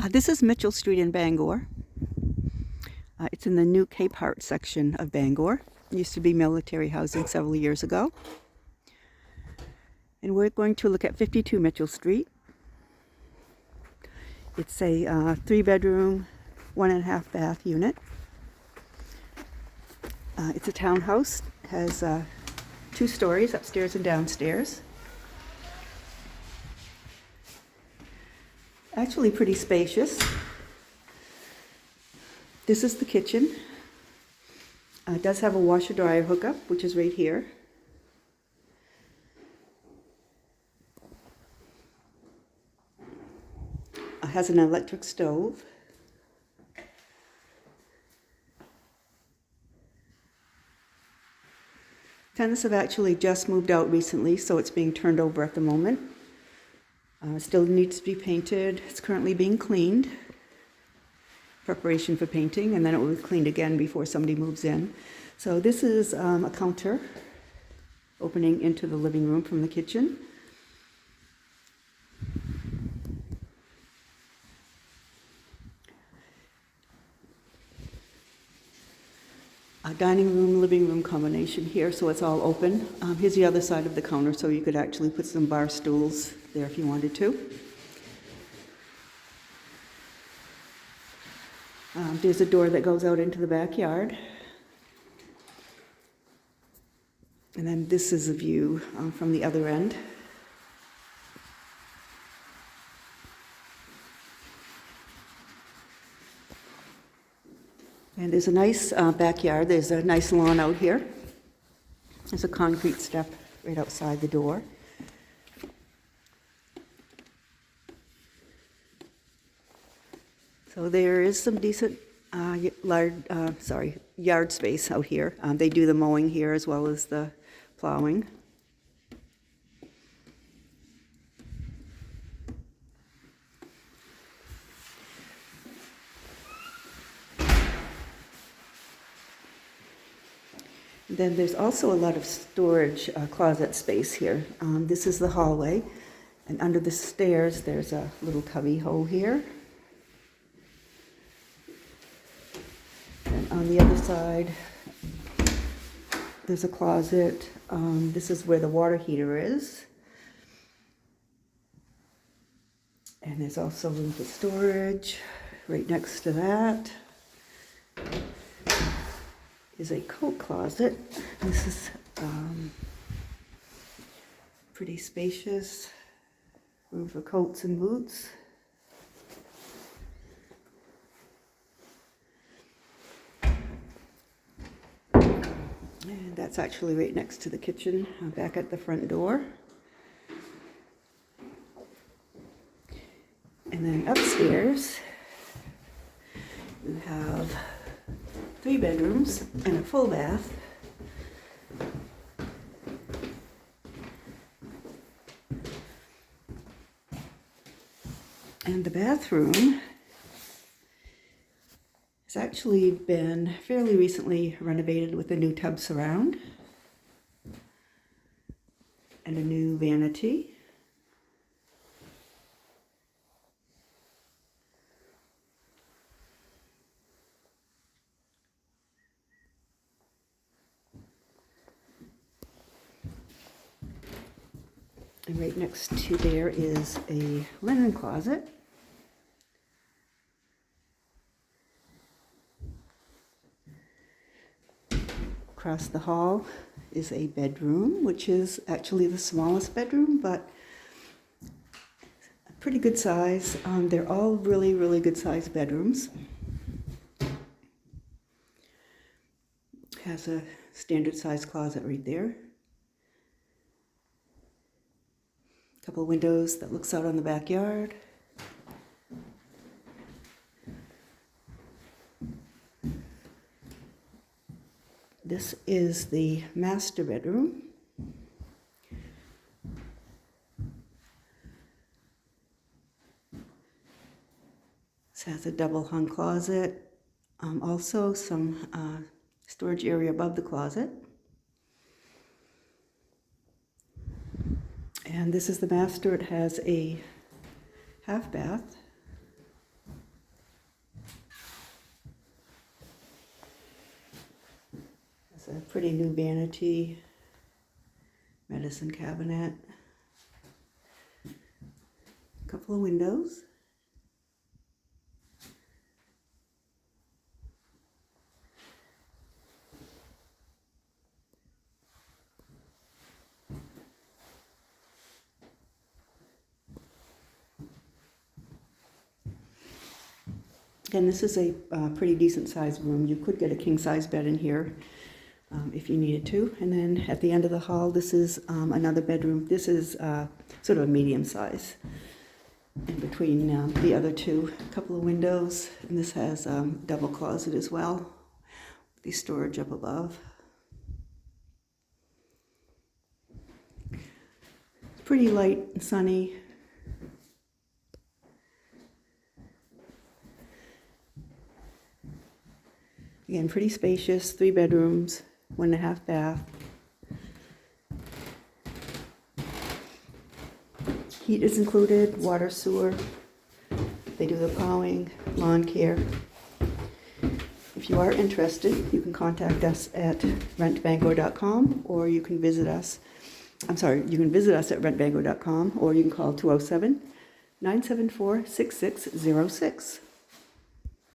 This is Mitchell Street in Bangor. It's in the new Cape Heart section of Bangor. It used to be military housing several years ago. And we're going to look at 52 Mitchell Street. It's a 3-bedroom, 1.5 bath unit. It's a townhouse. It has 2 stories, upstairs and downstairs. Actually pretty spacious. This is the kitchen. It does have a washer dryer hookup, which is right here. It has an electric stove. Tenants have actually just moved out recently, so it's being turned over at the moment. It still needs to be painted. It's currently being cleaned. Preparation for painting, and then it will be cleaned again before somebody moves in. So this is a counter opening into the living room from the kitchen. A dining room, living room combination here, so it's all open. Here's the other side of the counter, so you could actually put some bar stools there if you wanted to. There's a door that goes out into the backyard. And then this is a view from the other end. And there's a nice backyard. There's a nice lawn out here. There's a concrete step right outside the door. So there is some decent yard space out here. They do the mowing here as well as the plowing. Then there's also a lot of storage closet space here. This is the hallway, and under the stairs there's a little cubby hole here. And on the other side there's a closet. This is where the water heater is. And there's also room for storage. Right next to that is a coat closet. This is pretty spacious. Room for coats and boots. And that's actually right next to the kitchen, back at the front door. And then upstairs, we have 3 bedrooms and a full bath. And the bathroom has actually been fairly recently renovated with a new tub surround and a new vanity. And right next to there is a linen closet. Across the hall is a bedroom, which is actually the smallest bedroom, but a pretty good size. They're all really, really good sized bedrooms. Has a standard size closet right there. A couple windows that looks out on the backyard. This is the master bedroom. This has a double hung closet, also some storage area above the closet. And this is the master. It has a half bath. pretty new vanity, medicine cabinet, a couple of windows. Again, this is a pretty decent sized room. You could get a king size bed in here if you needed to. And then at the end of the hall, this is another bedroom. This is sort of a medium size. In between the other two, a couple of windows. And this has double closet as well. The storage up above. Pretty light and sunny. Again, pretty spacious, 3 bedrooms, 1.5 bath. Heat is included, water, sewer. They do the plowing, lawn care. If you are interested, you can contact us at rentbangor.com, or you can visit us. You can visit us at rentbangor.com, or you can call 207-974-6606.